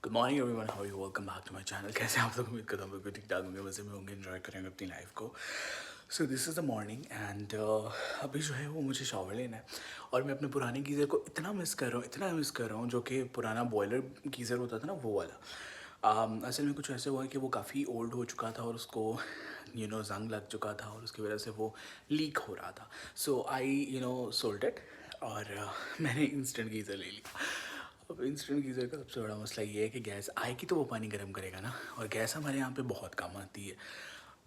Good morning everyone, how you, welcome back to my channel. कैसे आप लोग? उम्मीद करता हूँ बिल्कुल ठीक ठाक होंगे, मज़े में होंगे, एंजॉय करेंगे अपनी लाइफ को। So this is the morning and अभी जो है वो मुझे शावर लेना है और मैं अपने पुराने गीज़र को इतना मिस कर रहा हूँ, इतना मिस कर रहा हूँ, जो कि पुराना बॉयलर गीज़र होता था ना, वो वाला। असल में कुछ ऐसे हुआ है कि वो काफ़ी ओल्ड हो चुका था और उसको जंग लग चुका था और उसकी वजह से वो लीक हो रहा था। सो आई सोल्ड इट और मैंने इंस्टेंट गीज़र ले लिया। अब इंस्टेंट गीज़र का सबसे बड़ा मसला ये है कि गैस आएगी तो वो पानी गर्म करेगा ना, और गैस हमारे यहाँ पे बहुत काम आती है।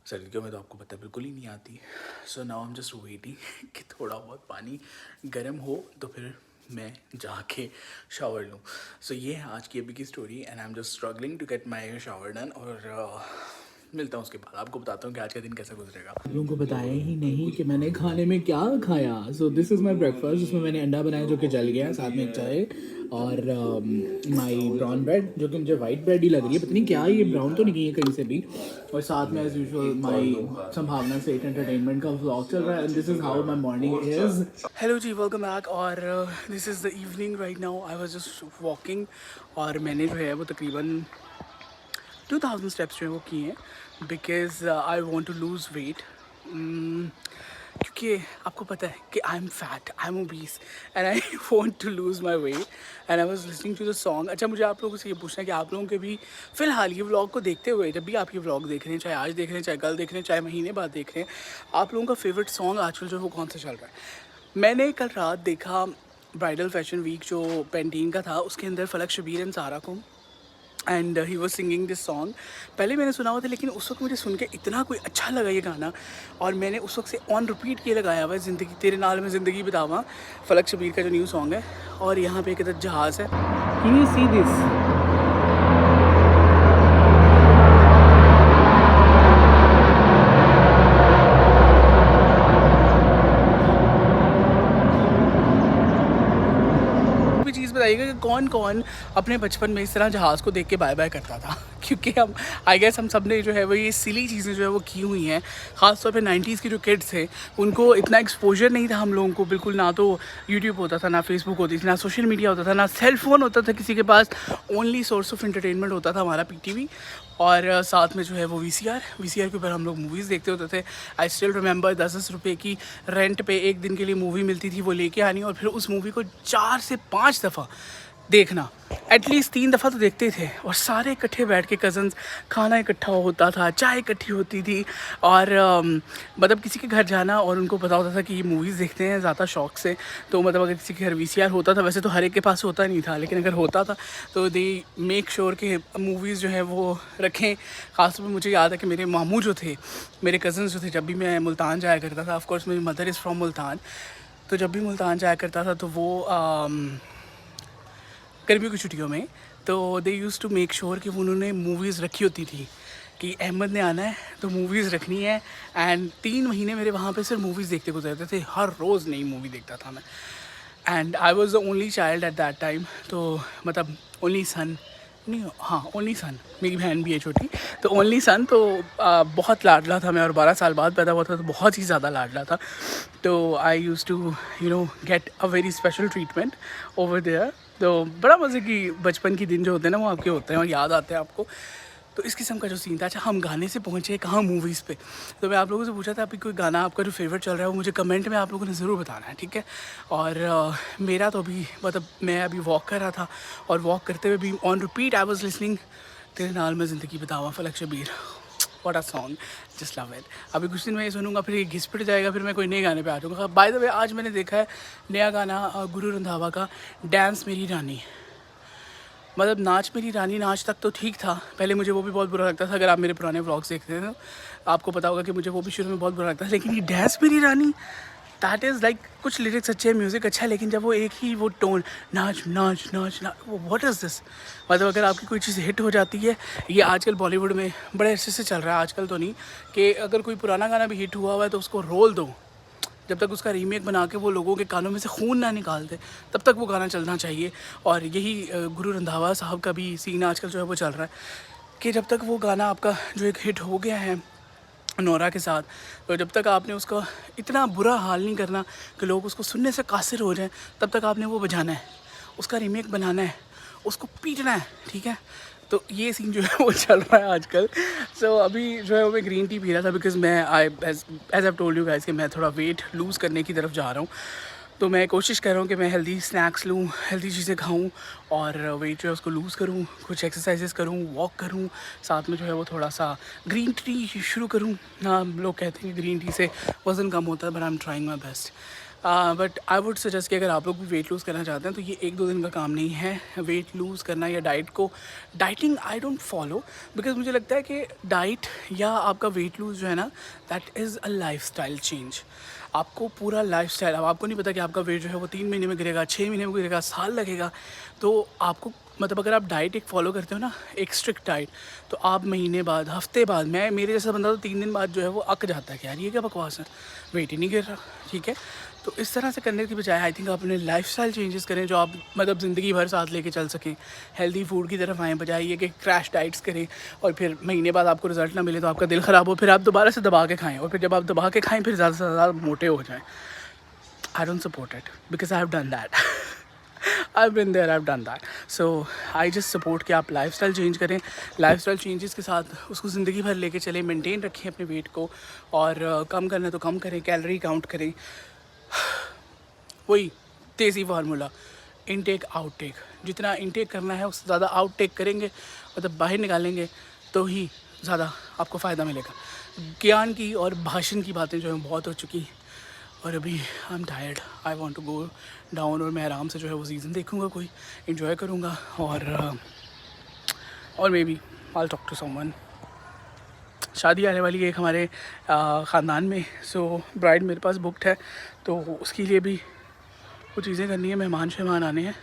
सर्दियों में तो आपको पता है बिल्कुल ही नहीं आती। So now I am just waiting कि थोड़ा बहुत पानी गर्म हो तो फिर मैं जाके शावर लूँ। सो ये है आज की अभी की story and I am just struggling to get my shower done. और मिलता हूँ उसके बाद, आपको बताता हूँ कि आज का दिन कैसा गुजरेगा। आप लोगों को बताया ही नहीं कि मैंने खाने में क्या खाया। So this is my breakfast, जिसमें मैंने अंडा बनाया जो कि जल गया, साथ में एक चाय और माई ब्राउन ब्रेड जो कि मुझे वाइट ब्रेड ही लग रही है, पता नहीं क्या ये ब्राउन तो नहीं गई है कहीं से भी। और साथ में एज यूजुअल माई संभावना से एक एंटरटेनमेंट का व्लॉग चल रहा है and this is how my morning is. Hello ji, welcome back. और this is the evening right now. I was just walking और मैंने जो है वो तकरीबन 2000 स्टेप्स जो है वो किए हैं because I want to lose weight. क्योंकि आपको पता है कि I am fat, I am obese and I want to lose my weight and I was listening to the song. अच्छा, मुझे आप लोगों से ये पूछना है कि आप लोगों के भी फ़िलहाल ये व्लॉग को देखते हुए, जब भी आप ये व्लॉग देख रहे हैं, चाहे आज देख रहे हैं, चाहे कल देख रहे हैं, चाहे महीने बाद देख रहे हैं, आप लोगों का फेवरेट सॉन्ग आजकल जो है वो कौन सा चल रहा है? मैंने कल रात देखा ब्राइडल फैशन वीक जो पेंटीन का था, उसके अंदर फलक शबीर एंड सारा को and he was singing this song. पहले मैंने सुना हुआ था लेकिन उस वक्त मुझे सुन के इतना कोई अच्छा लगा ये गाना, और मैंने उस वक्त से ऑन रिपीट किए लगाया हुआ है ज़िंदगी तेरे नाल में ज़िंदगी बितावा, फलक शबीर का जो न्यू सॉन्ग है। और यहाँ पे एक इधर जहाज़ है, कैन यू सी दिस? चीज़ बताइएगा कि कौन कौन अपने बचपन में इस तरह जहाज़ को देख के बाय बाय करता था क्योंकि हम आई गेस हम सब ने जो है वो ये सिली चीज़ें जो है वो की हुई हैं। ख़ासतौर पे 90s के जो किड्स थे उनको इतना एक्सपोजर नहीं था हम लोगों को, बिल्कुल ना तो यूट्यूब होता था, ना फेसबुक होती थी, ना सोशल मीडिया होता था, ना सेल फ़ोन होता था किसी के पास। ओनली सोर्स ऑफ एंटरटेनमेंट होता था हमारा पीटीवी और साथ में जो है वो वीसीआर के ऊपर हम लोग मूवीज़ देखते होते थे। आई स्टिल रिमेंबर 10-10 रुपये की रेंट पे एक दिन के लिए मूवी मिलती थी, वो लेके आनी और फिर उस मूवी को 4 से 5 दफ़ा देखना, एटलीस्ट 3 दफ़ा तो देखते थे। और सारे इकट्ठे बैठ के कज़न्स, खाना इकट्ठा होता था, चाय इकट्ठी होती थी और मतलब किसी के घर जाना और उनको पता होता था कि ये मूवीज़ देखते हैं ज़्यादा शौक़ से, तो मतलब अगर किसी के घर वीसीआर होता था, वैसे तो हर एक के पास होता नहीं था, लेकिन अगर होता था तो दे मेक श्योर कि मूवीज़ जो है वो रखें। ख़ासतौर पर मुझे याद है कि मेरे मामू जो थे, मेरे कज़न्स जो थे, जब भी मैं मुल्तान जाया करता था, ऑफकोर्स मेरी मदर इज़ फ्रॉम मुल्तान, तो जब भी मुल्तान जाया करता था तो वो गर्मियों की छुट्टियों में, तो दे यूज़ टू मेक श्योर कि उन्होंने मूवीज़ रखी होती थी कि अहमद ने आना है तो मूवीज़ रखनी है। एंड 3 महीने मेरे वहाँ पे सिर्फ मूवीज़ देखते गुजरते थे, हर रोज़ नई मूवी देखता था मैं। And I was the only child at that time, तो मतलब ओनली सन नहीं, हाँ ओनली सन, मेरी बहन भी है छोटी, तो ओनली सन, तो बहुत लाडला था मैं, और 12 साल बाद पैदा हुआ था तो बहुत ही ज़्यादा लाडला था। तो I use to get a very special treatment over there. तो बड़ा मज़े की बचपन के दिन जो होते हैं ना वो आपके होते हैं और याद आते हैं आपको। तो इस किस्म का जो सीन था। अच्छा, हम गाने से पहुँचे कहाँ, मूवीज़ पे। तो मैं आप लोगों से पूछा था अभी कोई गाना आपका जो फेवरेट चल रहा है वो मुझे कमेंट में आप लोगों ने ज़रूर बताना है, ठीक है? और मेरा तो अभी मतलब मैं अभी वॉक कर रहा था और वॉक करते हुए भी on repeat I was listening तेरे नाल में ज़िंदगी बितावा, Falak Shabbir. What a song, just love it. अभी कुछ दिन मैं ये सुनूंगा, फिर ये घिस पिट जाएगा, फिर मैं कोई नए गाने पे आ जाऊँगा। बाय द वे, आज मैंने देखा है नया गाना गुरु रंधावा का, डांस मेरी रानी। मतलब नाच मेरी रानी, नाच तक तो ठीक था, पहले मुझे वो भी बहुत बुरा लगता था। अगर आप मेरे पुराने व्लॉग्स देखते हैं तो आपको पता होगा कि मुझे वो भी शुरू में बहुत बुरा लगता था, लेकिन ये डांस मेरी रानी, दैट इज़ लाइक, कुछ लिरिक्स अच्छे हैं, म्यूज़िक अच्छा है, लेकिन जब वो एक ही वो टोन, नाच नाच नाच नाच, व्हाट इज़ दिस। मतलब अगर आपकी कोई चीज़ हिट हो जाती है, ये आजकल बॉलीवुड में बड़े अच्छे से चल रहा है, आजकल तो नहीं, कि अगर कोई पुराना गाना भी हिट हुआ हुआ है तो उसको रोल दो, जब तक उसका रीमेक बना के वो लोगों के कानों में से खून ना निकालते तब तक वो गाना चलना चाहिए। और यही गुरु रंधावा साहब का भी सीन आजकल जो है वो चल रहा है कि जब तक वो गाना आपका जो एक हिट हो गया है नोरा के साथ, तो जब तक आपने उसका इतना बुरा हाल नहीं करना कि लोग उसको सुनने से कासिर हो जाएं, तब तक आपने वो बजाना है, उसका रीमेक बनाना है, उसको पीटना है, ठीक है। तो ये सीन जो है वो चल रहा है आजकल। सो अभी जो है वो मैं ग्रीन टी पी रहा था बिकॉज मैं as I told you guys कि मैं थोड़ा वेट लूज़ करने की तरफ जा रहा हूँ। तो मैं कोशिश कर रहा हूँ कि मैं हेल्दी स्नैक्स लूँ, हेल्दी चीज़ें खाऊँ और वेट जो है उसको लूज़ करूँ, कुछ एक्सरसाइजेस करूँ, वॉक करूँ, साथ में जो है वो थोड़ा सा ग्रीन टी शुरू करूँ। हाँ, लोग कहते हैं कि ग्रीन टी से वज़न कम होता है, but I am trying my best. But I would suggest कि अगर आप लोग भी वेट लूज़ करना चाहते हैं तो ये 1-2 दिन का काम नहीं है वेट लूज़ करना या dieting I don't follow because मुझे लगता है कि डाइट या आपका वेट लूज़ जो है ना, that is a lifestyle change. आपको पूरा लाइफस्टाइल, अब आपको नहीं पता कि आपका वेट जो है वो 3 महीने में गिरेगा, 6 महीने में गिरेगा, साल लगेगा। तो आपको मतलब अगर आप डाइट एक फॉलो करते हो ना, एक स्ट्रिक्ट डाइट, तो आप महीने बाद, हफ्ते बाद, मैं मेरे जैसा बंदा तो 3 दिन बाद जो है वो अक जाता है कि यार ये क्या बकवास है, वेट ही नहीं गिर रहा, ठीक है। तो इस तरह से करने की बजाय आई थिंक आप अपने लाइफस्टाइल चेंजेस करें जो आप मतलब ज़िंदगी भर साथ लेके चल सकें। हेल्दी फूड की तरफ आएँ, बजाय ये कि क्रैश डाइट्स करें और फिर महीने बाद आपको रिजल्ट ना मिले तो आपका दिल ख़राब हो, फिर आप दोबारा से दबा के खाएँ और फिर जब आप दबा के खाएँ फिर ज़्यादा से ज़्यादा मोटे हो जाएँ। I don't support it because I have done that. I've been there, I've done that. So I just support कि आप लाइफस्टाइल चेंज करें, लाइफस्टाइल चेंजेस के साथ उसको ज़िंदगी भर लेके चलें, मेंटेन रखें अपने वेट को और कम करना है तो कम करें, कैलोरी काउंट करें। वही देसी फार्मूला, इनटेक आउटटेक, जितना इनटेक करना है उससे ज़्यादा आउटटेक करेंगे, मतलब बाहर निकालेंगे तो ही ज़्यादा आपको फ़ायदा मिलेगा। ज्ञान की और भाषण की बातें जो हैं बहुत हो चुकी और अभी I am tired, I want to go down और मैं आराम से जो है वो सीज़न देखूँगा, कोई इन्जॉय करूँगा और maybe I talk to someone. शादी आने वाली है एक हमारे ख़ानदान में, सो ब्राइड मेरे पास बुकड है तो उसके लिए भी कुछ चीज़ें करनी है, मेहमान आने हैं।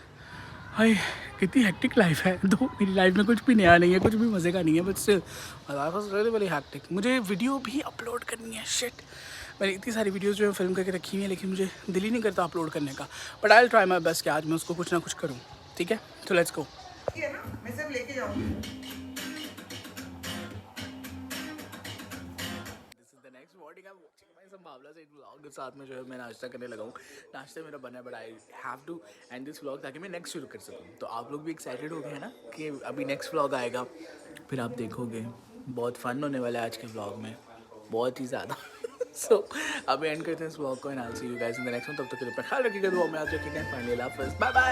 हाय कितनी हेक्टिक लाइफ है। तो मेरी लाइफ में कुछ भी नया नहीं है, कुछ भी मज़े का नहीं है, but still life was really very hectic. मुझे वीडियो भी अपलोड करनी है, शिट। मैंने इतनी सारी वीडियोस जो है फिल्म करके रखी हुई है लेकिन मुझे दिल ही नहीं करता अपलोड करने का, but I will try my best कि आज मैं उसको कुछ ना कुछ करूँ, ठीक है। तो लेट्स गो। है ना, मैं सब लेके जाऊंगी। साथ में जो है मैं नाश्ता करने लगा हूँ, नाश्ता मेरा बना है but I have to end this vlog ताकि मैं नेक्स्ट शुरू कर सकूँ। तो आप लोग भी एक्साइटेड हो गए हैं ना कि अभी नेक्स्ट व्लॉग आएगा, फिर आप देखोगे बहुत फन होने वाला है आज के व्लॉग में, बहुत ही ज़्यादा। सो अभी एंड करते हैं इस व्लॉग को and I will see you guys in the next one. तब तक के लिए अपना ख्याल रखिएगा, दुआ में याद रखिएगा। फाइनली अल्लाह हाफ़िज़, बाय बाय।